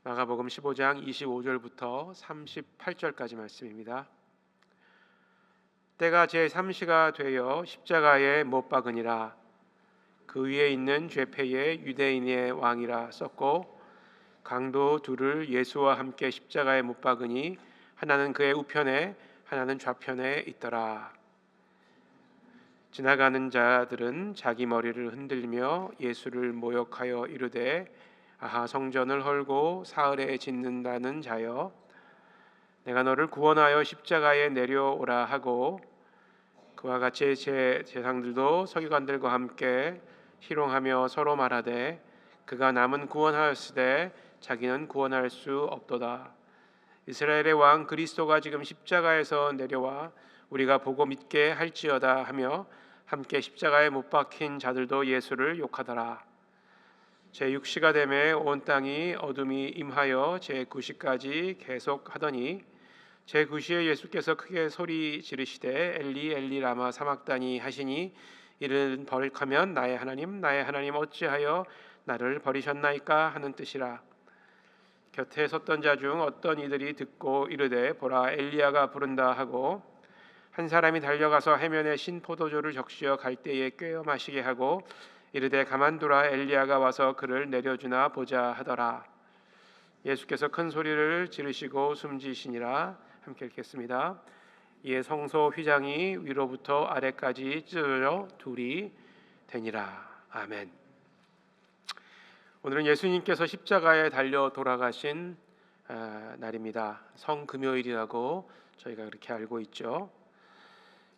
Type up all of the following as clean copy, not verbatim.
마가복음 15장 25절부터 38절까지 말씀입니다. 때가 제3시가 되어 십자가에 못 박으니라. 그 위에 있는 죄패에 유대인의 왕이라 썼고 강도 둘을 예수와 함께 십자가에 못 박으니 하나는 그의 우편에 하나는 좌편에 있더라. 지나가는 자들은 자기 머리를 흔들며 예수를 모욕하여 이르되 아하, 성전을 헐고 사흘에 짓는다는 자여, 내가 너를 구원하여 십자가에 내려오라 하고, 그와 같이 제사장들도 서기관들과 함께 희롱하며 서로 말하되 그가 남은 구원하였으되 자기는 구원할 수 없도다. 이스라엘의 왕 그리스도가 지금 십자가에서 내려와 우리가 보고 믿게 할지어다 하며 함께 십자가에 못 박힌 자들도 예수를 욕하더라. 제6시가 되매 온 땅이 어둠이 임하여 제9시까지 계속하더니 제9시에 예수께서 크게 소리 지르시되 엘리 엘리 라마 사막다니 하시니 이를 버릴까면 나의 하나님 어찌하여 나를 버리셨나이까 하는 뜻이라. 곁에 섰던 자 중 어떤 이들이 듣고 이르되 보라, 엘리야가 부른다 하고, 한 사람이 달려가서 해면에 신 포도주를 적시어 갈대에 꿰어 마시게 하고 이르되 가만두라, 엘리야가 와서 그를 내려주나 보자 하더라. 예수께서 큰 소리를 지르시고 숨지시니라. 함께 읽겠습니다. 이에 성소 휘장이 위로부터 아래까지 찢어져 둘이 되니라. 아멘. 오늘은 예수님께서 십자가에 달려 돌아가신 날입니다. 성금요일이라고 저희가 그렇게 알고 있죠.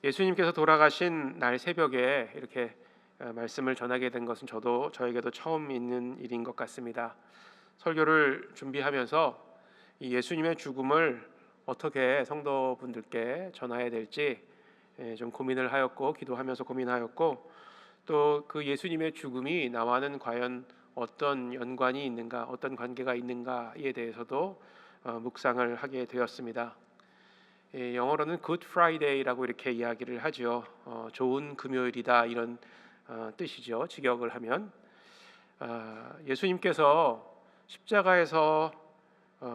예수님께서 돌아가신 날 새벽에 이렇게 말씀을 전하게 된 것은 저에게도 처음 있는 일인 것 같습니다. 설교를 준비하면서 이 예수님의 죽음을 어떻게 성도분들께 전해야 될지 좀 고민을 하였고, 기도하면서 고민하였고, 또 그 예수님의 죽음이 나와는 과연 어떤 연관이 있는가, 어떤 관계가 있는가에 대해서도 묵상을 하게 되었습니다. 영어로는 Good Friday라고 이렇게 이야기를 하죠. 좋은 금요일이다, 이런 뜻이죠. 직역을 하면 예수님께서 십자가에서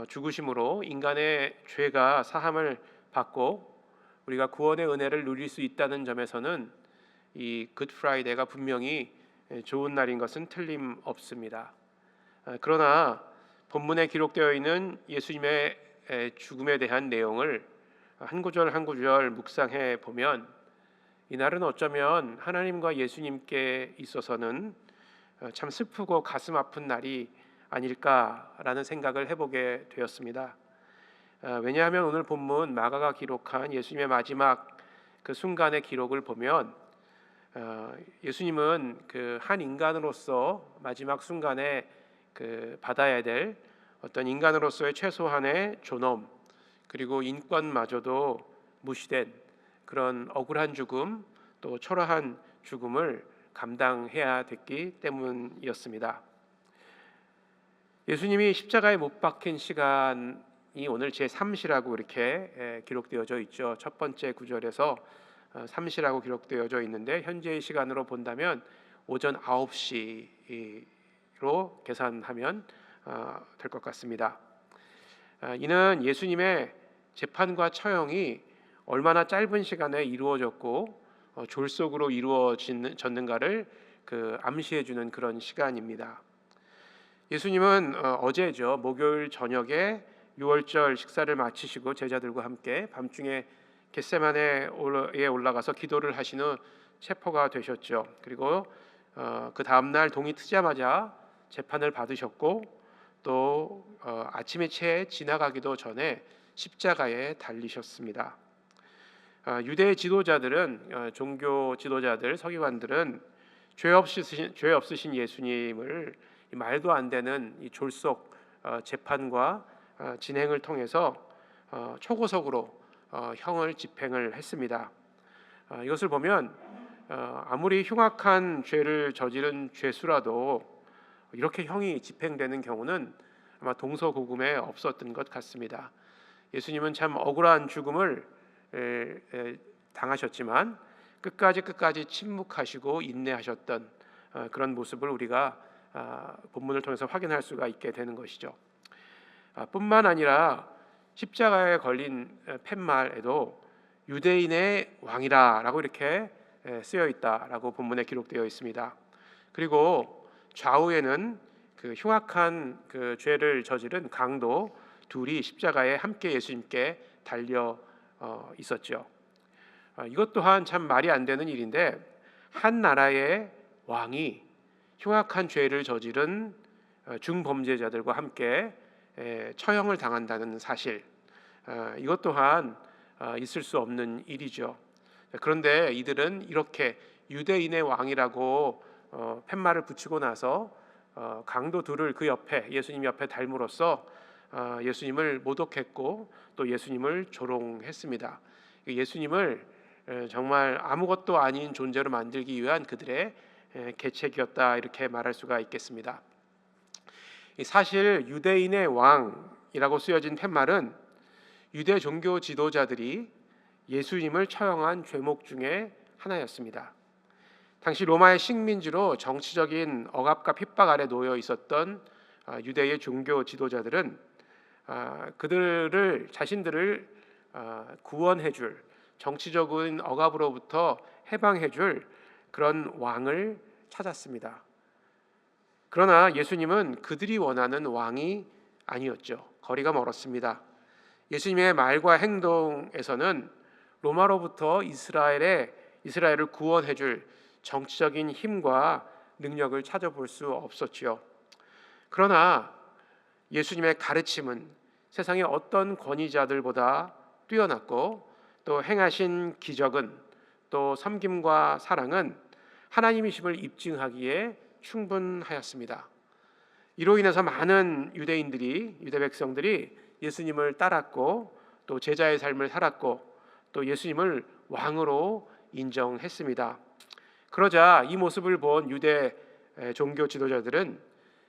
죽으심으로 인간의 죄가 사함을 받고 우리가 구원의 은혜를 누릴 수 있다는 점에서는 이 Good Friday가 분명히 좋은 날인 것은 틀림없습니다. 그러나 본문에 기록되어 있는 예수님의 죽음에 대한 내용을 한 구절 한 구절 묵상해 보면 이날은 어쩌면 하나님과 예수님께 있어서는 참 슬프고 가슴 아픈 날이 아닐까라는 생각을 해보게 되었습니다. 왜냐하면 오늘 본문 마가가 기록한 예수님의 마지막 그 순간의 기록을 보면 예수님은 그 한 인간으로서 마지막 순간에 그 받아야 될 어떤 인간으로서의 최소한의 존엄, 그리고 인권마저도 무시된 그런 억울한 죽음, 또 초라한 죽음을 감당해야 됐기 때문이었습니다. 예수님이 십자가에 못 박힌 시간이 오늘 제3시라고 이렇게 기록되어져 있죠. 첫 번째 구절에서 3시라고 기록되어져 있는데 현재의 시간으로 본다면 오전 9시로 계산하면 될 것 같습니다. 이는 예수님의 재판과 처형이 얼마나 짧은 시간에 이루어졌고 졸속으로 이루어졌는가를 암시해 주는 그런 시간입니다. 예수님은 어제죠, 목요일 저녁에 유월절 식사를 마치시고 제자들과 함께 밤중에 겟세마네에 올라가서 기도를 하신 후 체포가 되셨죠. 그리고 그 다음날 동이 트자마자 재판을 받으셨고, 또 아침에 채 지나가기도 전에 십자가에 달리셨습니다. 유대 지도자들은, 종교 지도자들, 서기관들은 죄 없으신 예수님을 말도 안 되는 이 졸속 재판과 진행을 통해서 초고속으로 형을 집행을 했습니다. 이것을 보면 아무리 흉악한 죄를 저지른 죄수라도 이렇게 형이 집행되는 경우는 아마 동서고금에 없었던 것 같습니다. 예수님은 참 억울한 죽음을 당하셨지만 끝까지 침묵하시고 인내하셨던 그런 모습을 우리가 본문을 통해서 확인할 수가 있게 되는 것이죠. 뿐만 아니라 십자가에 걸린 팻말에도 유대인의 왕이라라고 이렇게 쓰여 있다라고 본문에 기록되어 있습니다. 그리고 좌우에는 그 흉악한 그 죄를 저지른 강도 둘이 십자가에 함께 예수님께 달려 있었죠. 이것 또한 참 말이 안 되는 일인데, 한 나라의 왕이 흉악한 죄를 저지른 중범죄자들과 함께 처형을 당한다는 사실, 이것 또한 있을 수 없는 일이죠. 그런데 이들은 이렇게 유대인의 왕이라고 팻말을 붙이고 나서 강도 둘을 그 옆에, 예수님 옆에 닮으로써 예수님을 모독했고 또 예수님을 조롱했습니다. 예수님을 정말 아무것도 아닌 존재로 만들기 위한 그들의 계책이었다, 이렇게 말할 수가 있겠습니다. 사실 유대인의 왕이라고 쓰여진 팻말은 유대 종교 지도자들이 예수님을 처형한 죄목 중에 하나였습니다. 당시 로마의 식민지로 정치적인 억압과 핍박 아래 놓여 있었던 유대의 종교 지도자들은 그들을 자신들을 구원해줄, 정치적인 억압으로부터 해방해줄 그런 왕을 찾았습니다. 그러나 예수님은 그들이 원하는 왕이 아니었죠. 거리가 멀었습니다. 예수님의 말과 행동에서는 로마로부터 이스라엘을 구원해줄 정치적인 힘과 능력을 찾아볼 수 없었지요. 그러나 예수님의 가르침은 세상의 어떤 권위자들보다 뛰어났고, 또 행하신 기적은, 또 섬김과 사랑은 하나님이심을 입증하기에 충분하였습니다. 이로 인해서 많은 유대 백성들이 예수님을 따랐고, 또 제자의 삶을 살았고, 또 예수님을 왕으로 인정했습니다. 그러자 이 모습을 본 유대 종교 지도자들은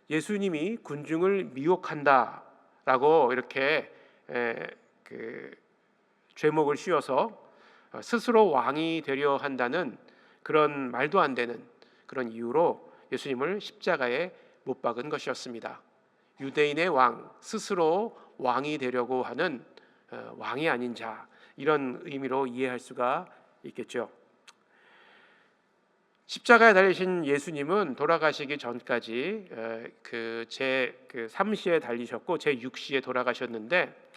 예수님이 군중을 미혹한다라고 이렇게 그 죄목을 씌워서 스스로 왕이 되려 한다는 그런 말도 안 되는 그런 이유로 예수님을 십자가에 못 박은 것이었습니다. 유대인의 왕, 스스로 왕이 되려고 하는 왕이 아닌 자, 이런 의미로 이해할 수가 있겠죠. 십자가에 달리신 예수님은 돌아가시기 전까지 제 3시에 달리셨고 제 6시에 돌아가셨는데,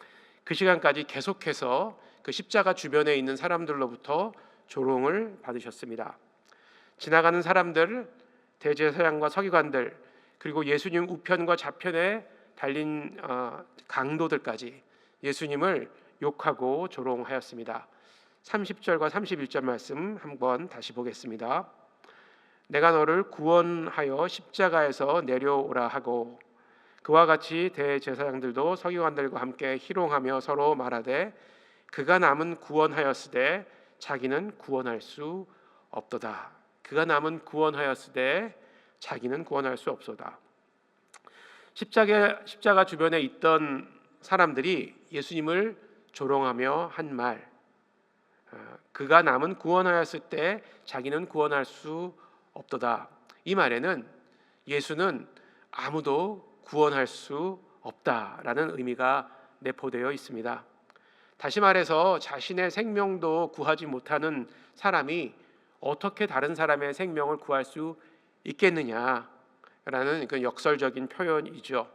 그 시간까지 계속해서 그 십자가 주변에 있는 사람들로부터 조롱을 받으셨습니다. 지나가는 사람들, 대제사장과 서기관들, 그리고 예수님 우편과 좌편에 달린 강도들까지 예수님을 욕하고 조롱하였습니다. 30절과 31절 말씀 한번 다시 보겠습니다. 내가 너를 구원하여 십자가에서 내려오라 하고, 그와 같이 대제사장들도 서기관들과 함께 희롱하며 서로 말하되, 그가 남은 구원하였으되 자기는 구원할 수 없도다. 그가 남은 구원하였으되 자기는 구원할 수 없도다. 십자가 주변에 있던 사람들이 예수님을 조롱하며 한 말, 그가 남은 구원하였을 때 자기는 구원할 수 없도다. 이 말에는 예수는 아무도 구원할 수 없다라는 의미가 내포되어 있습니다. 다시 말해서 자신의 생명도 구하지 못하는 사람이 어떻게 다른 사람의 생명을 구할 수 있겠느냐라는 그 역설적인 표현이죠.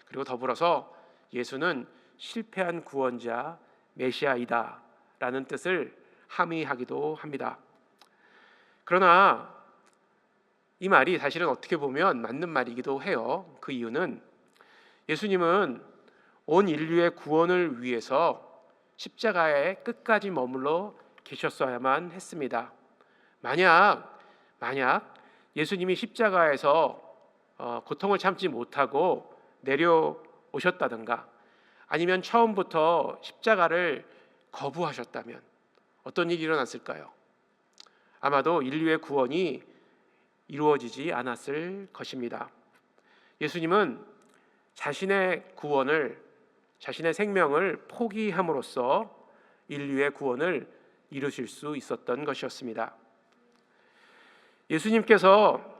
그리고 더불어서 예수는 실패한 구원자 메시아이다라는 뜻을 함의하기도 합니다. 그러나 이 말이 사실은 어떻게 보면 맞는 말이기도 해요. 그 이유는 예수님은 온 인류의 구원을 위해서 십자가에 끝까지 머물러 계셨어야만 했습니다. 만약 예수님이 십자가에서 고통을 참지 못하고 내려오셨다든가, 아니면 처음부터 십자가를 거부하셨다면 어떤 일이 일어났을까요? 아마도 인류의 구원이 이루어지지 않았을 것입니다. 예수님은 자신의 구원을, 자신의 생명을 포기함으로써 인류의 구원을 이루실 수 있었던 것이었습니다. 예수님께서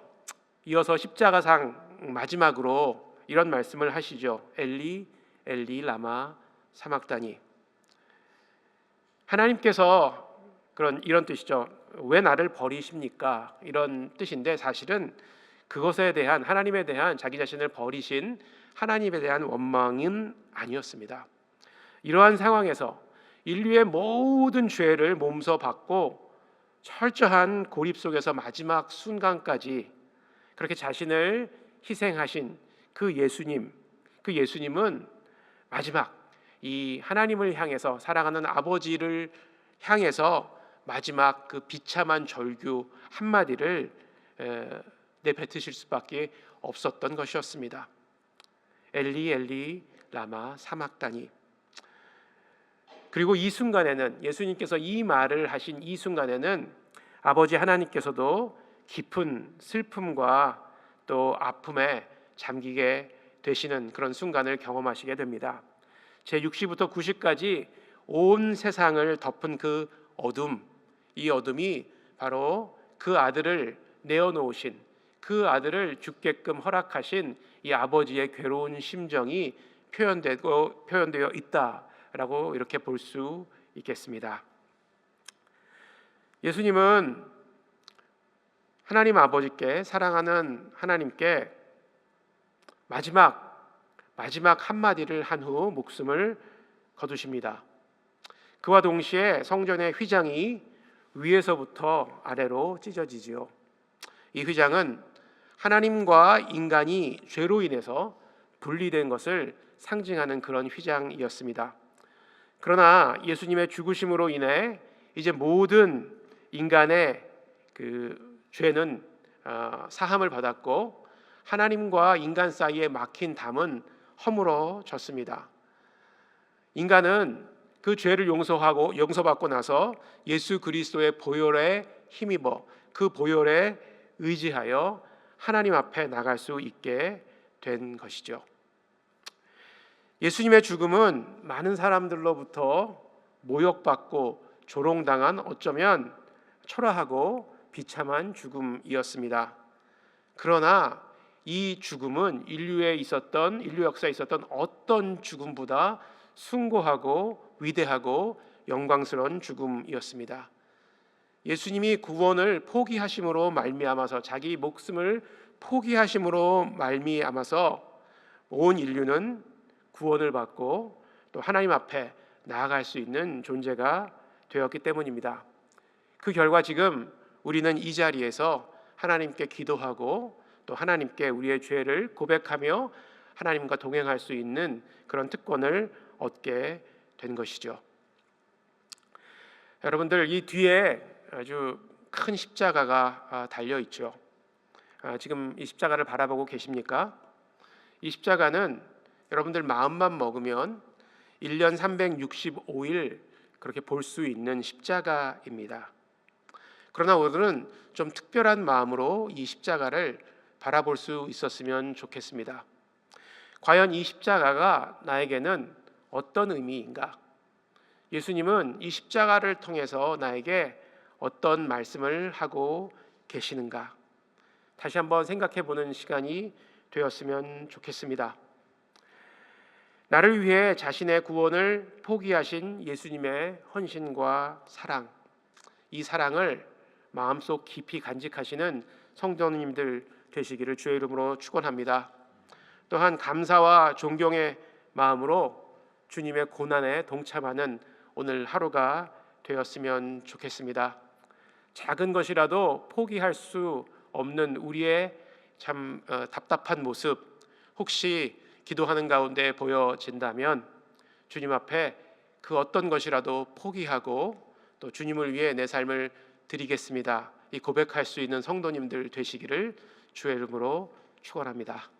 이어서 십자가상 마지막으로 이런 말씀을 하시죠. 엘리 엘리 라마 사막다니. 하나님께서 이런 뜻이죠. 왜 나를 버리십니까? 이런 뜻인데 사실은 그것에 대한 하나님에 대한 자기 자신을 버리신 하나님에 대한 원망은 아니었습니다. 이러한 상황에서 인류의 모든 죄를 몸소 받고 철저한 고립 속에서 마지막 순간까지 그렇게 자신을 희생하신 그 예수님은 마지막 이 하나님을 향해서 사랑하는 아버지를 향해서 마지막 그 비참한 절규 한마디를 내뱉으실 수밖에 없었던 것이었습니다. 엘리 엘리 라마 사막다니. 그리고 이 순간에는 예수님께서 이 말을 하신 이 순간에는 아버지 하나님께서도 깊은 슬픔과 또 아픔에 잠기게 되시는 그런 순간을 경험하시게 됩니다. 제6시부터 9시까지 온 세상을 덮은 그 어둠, 이 어둠이 바로 그 아들을 내어놓으신, 그 아들을 죽게끔 허락하신 이 아버지의 괴로운 심정이 표현되어 있다라고 이렇게 볼 수 있겠습니다. 예수님은 하나님 아버지께, 사랑하는 하나님께 마지막 한마디를 한 후 목숨을 거두십니다. 그와 동시에 성전의 휘장이 위에서부터 아래로 찢어지지요. 이 휘장은 하나님과 인간이 죄로 인해서 분리된 것을 상징하는 그런 휘장이었습니다. 그러나 예수님의 죽으심으로 인해 이제 모든 인간의 그 죄는 사함을 받았고 하나님과 인간 사이에 막힌 담은 허물어졌습니다. 인간은 그 죄를 용서받고 나서 예수 그리스도의 보혈에 힘입어 그 보혈에 의지하여 하나님 앞에 나갈 수 있게 된 것이죠. 예수님의 죽음은 많은 사람들로부터 모욕받고 조롱당한 어쩌면 초라하고 비참한 죽음이었습니다. 그러나 이 죽음은 인류 역사에 있었던 어떤 죽음보다 숭고하고 위대하고 영광스러운 죽음이었습니다. 예수님이 구원을 포기하심으로 말미암아서, 자기 목숨을 포기하심으로 말미암아서 온 인류는 구원을 받고 또 하나님 앞에 나아갈 수 있는 존재가 되었기 때문입니다. 그 결과 지금 우리는 이 자리에서 하나님께 기도하고 또 하나님께 우리의 죄를 고백하며 하나님과 동행할 수 있는 그런 특권을 얻게 된 것이죠. 여러분들, 이 뒤에 아주 큰 십자가가 달려 있죠. 지금 이 십자가를 바라보고 계십니까? 이 십자가는 여러분들 마음만 먹으면 1년 365일 그렇게 볼 수 있는 십자가입니다. 그러나 오늘은 좀 특별한 마음으로 이 십자가를 바라볼 수 있었으면 좋겠습니다. 과연 이 십자가가 나에게는 어떤 의미인가? 예수님은 이 십자가를 통해서 나에게 어떤 말씀을 하고 계시는가? 다시 한번 생각해 보는 시간이 되었으면 좋겠습니다. 나를 위해 자신의 구원을 포기하신 예수님의 헌신과 사랑, 이 사랑을 마음속 깊이 간직하시는 성도님들 되시기를 주의 이름으로 축원합니다. 또한 감사와 존경의 마음으로 주님의 고난에 동참하는 오늘 하루가 되었으면 좋겠습니다. 작은 것이라도 포기할 수 없는 우리의 참 답답한 모습, 혹시 기도하는 가운데 보여진다면 주님 앞에 그 어떤 것이라도 포기하고 또 주님을 위해 내 삶을 드리겠습니다, 이 고백할 수 있는 성도님들 되시기를 주의 이름으로 축원합니다.